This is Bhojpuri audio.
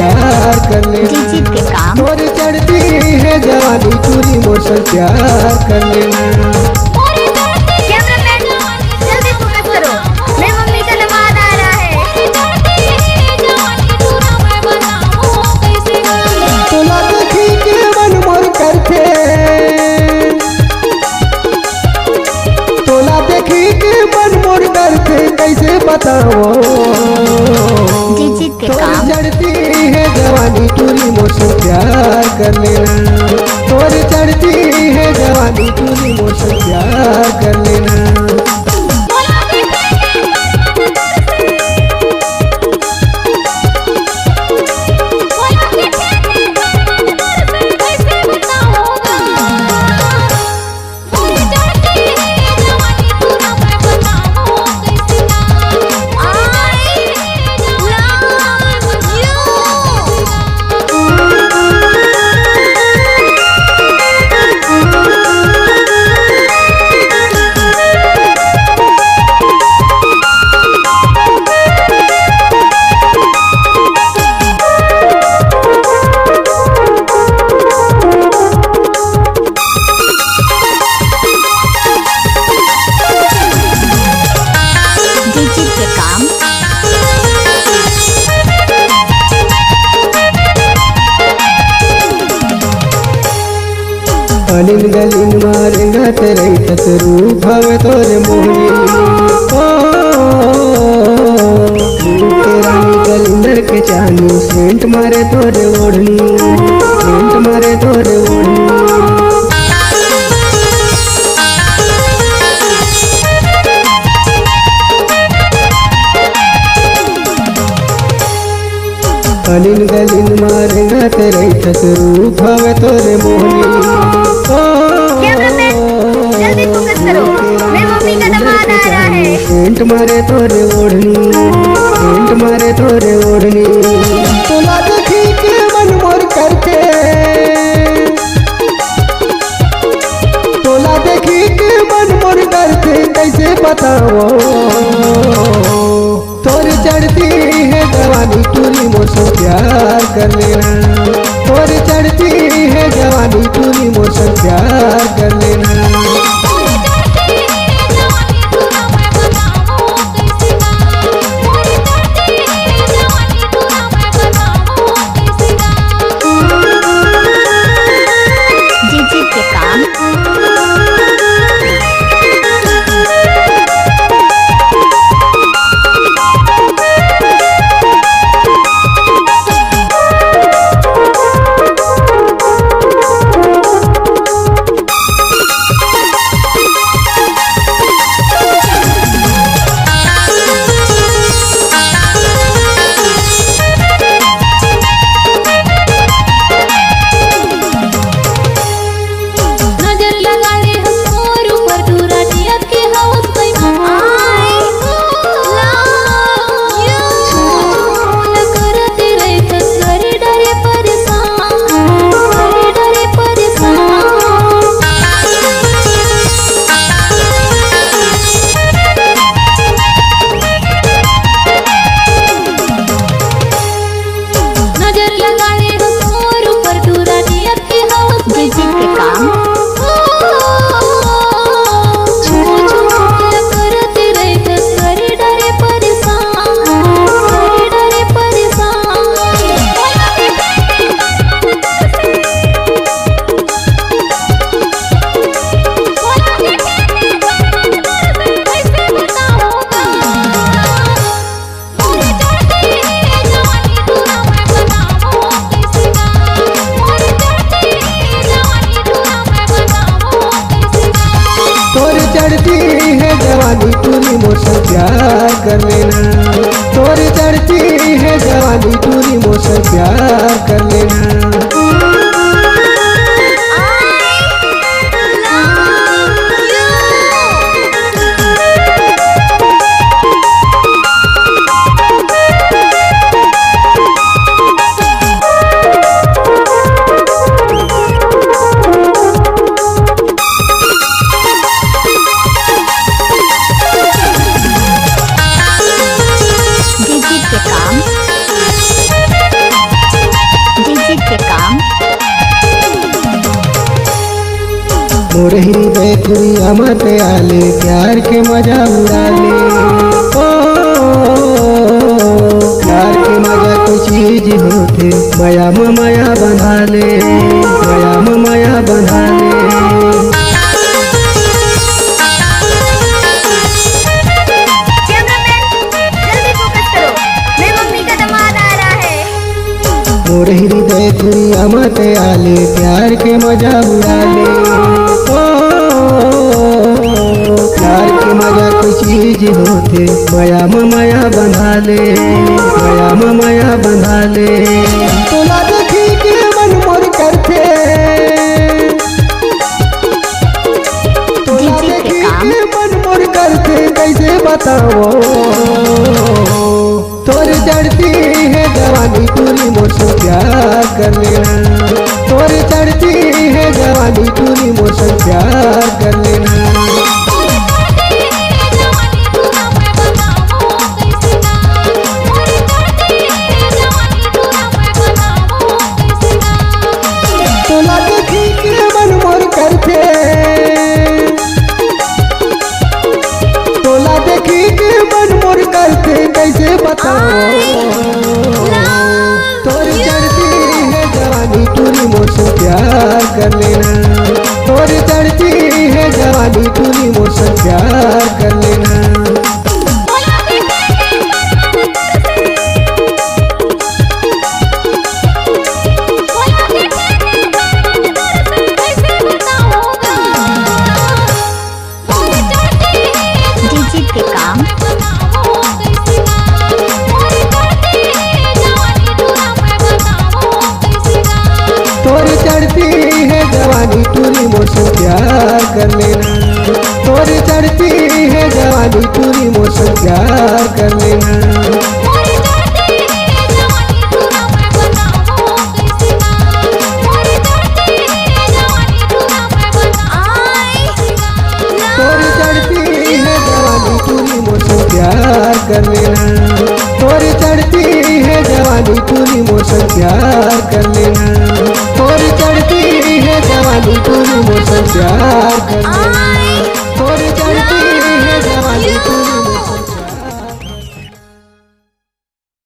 प्यार कर लेना। जीत के काम और चढ़ती है जवानी चूरी मोर प्यार कर लेना। कैसे बताओ जीत के काम चढ़ती है जवानी चूरी मोर प्यार कर लेना। तोर चढ़ती है जवानी चूरी मोर प्यार कर लेना। अलिन गलिन मारेगा तेरे तसरू भव तोरे मोहनी। तेरा गलिंदर के चानी सेंट मारे तोरे ओढ़नी, सेंट मारे तोरे ओढ़नी। अलिन गलिन मारेगा तेरे तसरू भव तोरे मोहनी। जल्दी फोकस करो, मेरी मम्मी का दामाद आ रहा है। सेंट मारे तोरे ओढ़नी, सेंट मारे तोरे ओढ़नी। तोला देखी के मन मोर करके, तोला देखी के मन मोर करके कैसे बताओ। तोर चढ़ती है जवानी चूरी मोर प्यार कर लेना। तोर चढ़ती है जवानी चूरी मोर प्यार कर लेना। चढ़ती है जवानी चूरी मोर प्यार कर लेना। तोर चढ़ती है जवानी चूरी मोर प्यार कर लेना। मोर हृदय तुरिया मत आले, प्यार के मजा उड़ा ले। ओ प्यार के मजा कोई चीज होते, माया में माया बंधा ले, माया में माया बंधा ले। मोर हृदय दुनिया मत आले, प्यार के मजा उड़ा ले। ओ प्यार के मजा कोई चीज होते, माया में माया बंधा ले, माया में माया बंधा ले। तोला देखी के मन मोर करते, तोला देखी के मन मोर करते, कैसे बताओ। तोर चढ़ती है जवानी तूने मुझसे प्यार कर लेना, तोर चढ़ती है जवानी तूने मुझसे प्यार कर लेना। तोला देखी के मन मोर करते, तोला देखी के मन मोर करते, कैसे बताओ। तोर चढ़ती है जवानी तूने मुझसे प्यार कर लेना, तोर चढ़ती है जवानी तूने मुझसे प्यार कर लेना। तोर चढ़ती है जवानी तूने मुझसे प्यार कर लेना, तोर चढ़ती है जवानी तूने मुझसे प्यार कर लेना। तोर चढ़ती है जवानी तूने मुझसे प्यार कर लेना, तोर चढ़ती है जवानी तूने मुझसे प्यार कर लेना।